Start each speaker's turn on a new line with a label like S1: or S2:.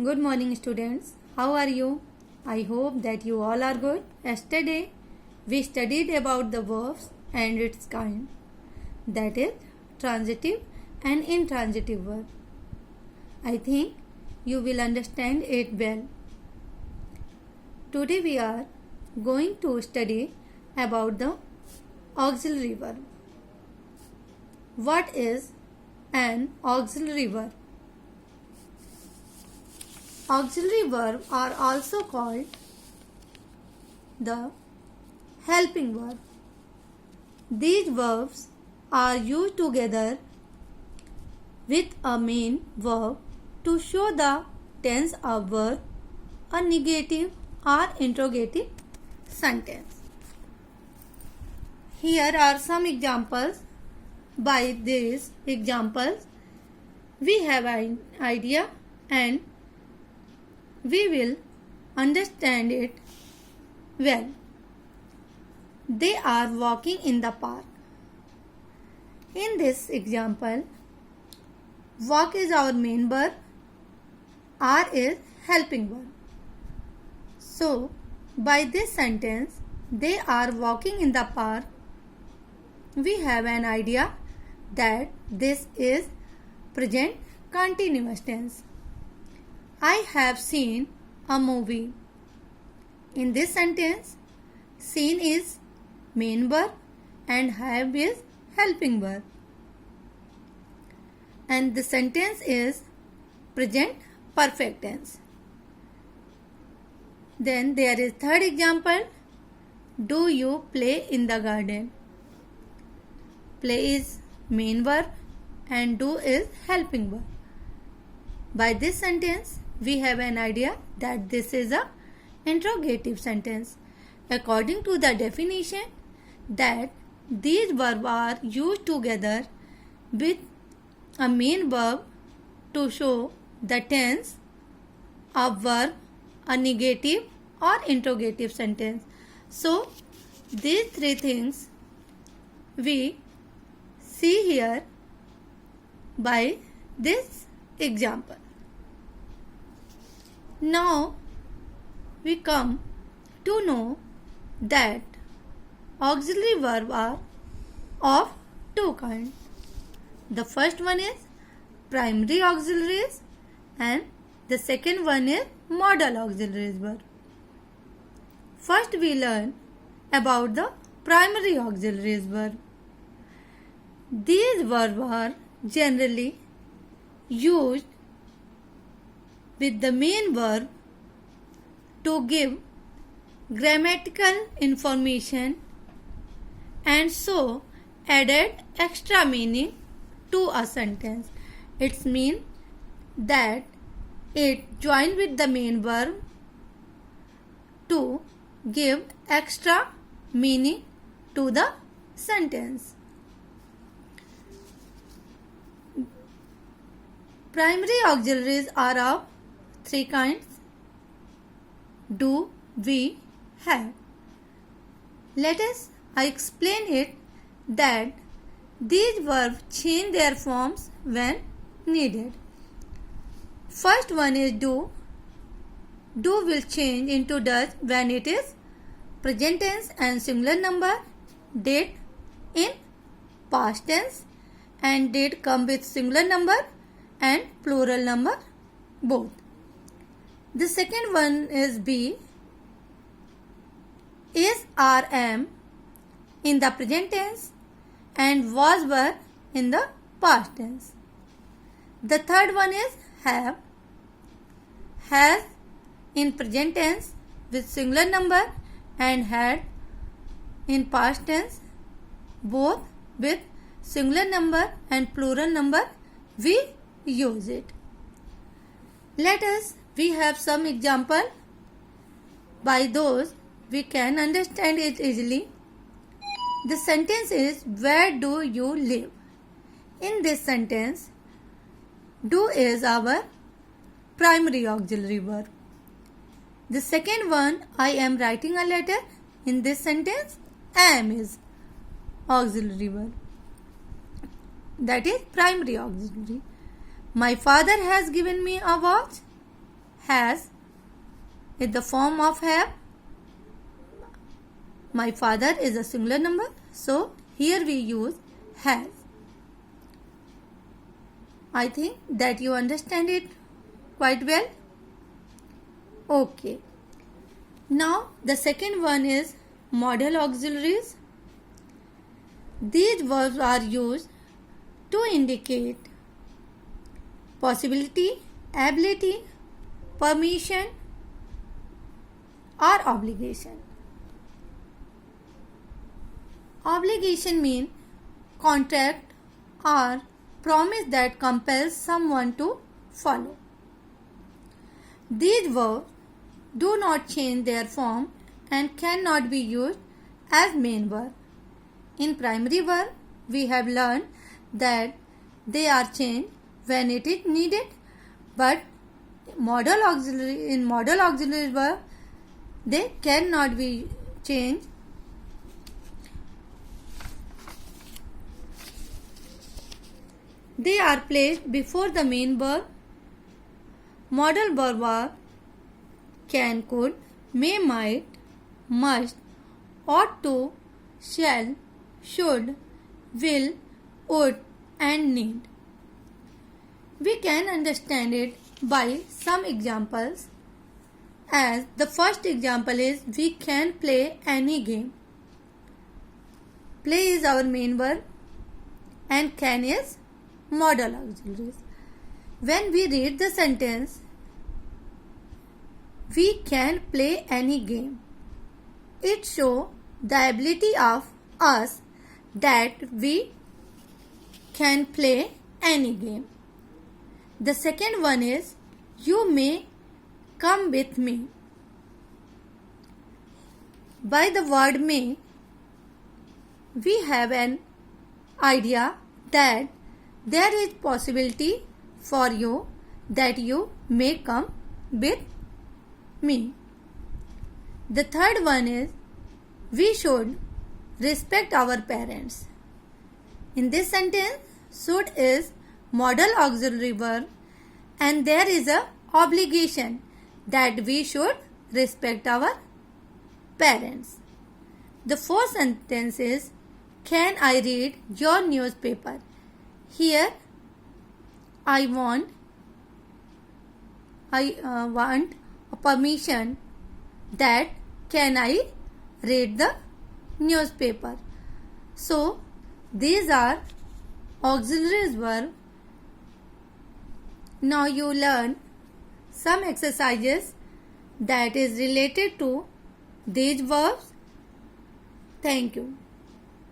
S1: Good morning, students. How are you? I hope that you all are good. Yesterday, we studied about the verbs and its kind, that is, transitive and intransitive verb. I think you will understand it well. Today, we are going to study about the auxiliary verb. What is an auxiliary verb? Auxiliary verbs are also called the helping verb. These verbs are used together with a main verb to show the tense of verb, a negative or interrogative sentence. Here are some examples. By these examples, we have an idea and we will understand it well. They are walking in the park. In this example, walk is our main verb, are is helping verb. So, by this sentence, they are walking in the park, we have an idea that this is present continuous tense. I have seen a movie. In this sentence, seen is main verb and have is helping verb. And the sentence is present perfect tense. Then there is third example. Do you play in the garden? Play is main verb and do is helping verb. By this sentence, we have an idea that this is a interrogative sentence. According to the definition, that these verbs are used together with a main verb to show the tense of verb, a negative or interrogative sentence. So, these three things we see here by this example. Now we come to know that auxiliary verbs are of two kinds. The first one is primary auxiliaries and the second one is modal auxiliaries verb. First we learn about the primary auxiliaries verb. These verbs are generally used with the main verb to give grammatical information and so added extra meaning to a sentence. It means that it joined with the main verb to give extra meaning to the sentence. Primary auxiliaries are of three kinds: do, we, have. Let us explain it that these verbs change their forms when needed. First one is do. Do will change into does when it is present tense and singular number. Did in past tense and did come with singular number and plural number both. The second one is be. Is, are, am in the present tense and was, were in the past tense. The third one is have. Has in present tense with singular number and had in past tense both with singular number and plural number we use it. We have some example. By those we can understand it easily. The sentence is where do you live? In this sentence, do is our primary auxiliary verb. The second one, I am writing a letter. In this sentence, am is auxiliary verb. That is primary auxiliary. My father has given me a watch. has is the form of have. My father is a singular number, so here we use has. I think that you understand it quite well. Okay. Now the second one is modal auxiliaries. These verbs are used to indicate possibility, ability, permission, or obligation. Obligation means contract or promise that compels someone to follow. These verbs do not change their form and cannot be used as main verb. In primary verb, we have learned that they are changed when it is needed, but in modal auxiliary verb, they cannot be changed. They are placed before the main verb. Modal verb are can, could, may, might, must, ought to, shall, should, will, would, and need. We can understand it by some examples. As the first example is, we can play any game. Play is our main verb and can is modal auxiliaries. When we read the sentence, we can play any game, it shows the ability of us that we can play any game. The second one is, you may come with me. By the word may, we have an idea that there is possibility for you that you may come with me. The third one is, we should respect our parents. In this sentence, should is modal auxiliary verb and there is a obligation that we should respect our parents. The fourth sentence is, can I read your newspaper? Here I want a permission that can I read the newspaper. So these are auxiliary verbs. Now you learn some exercises that is related to these verbs. Thank you.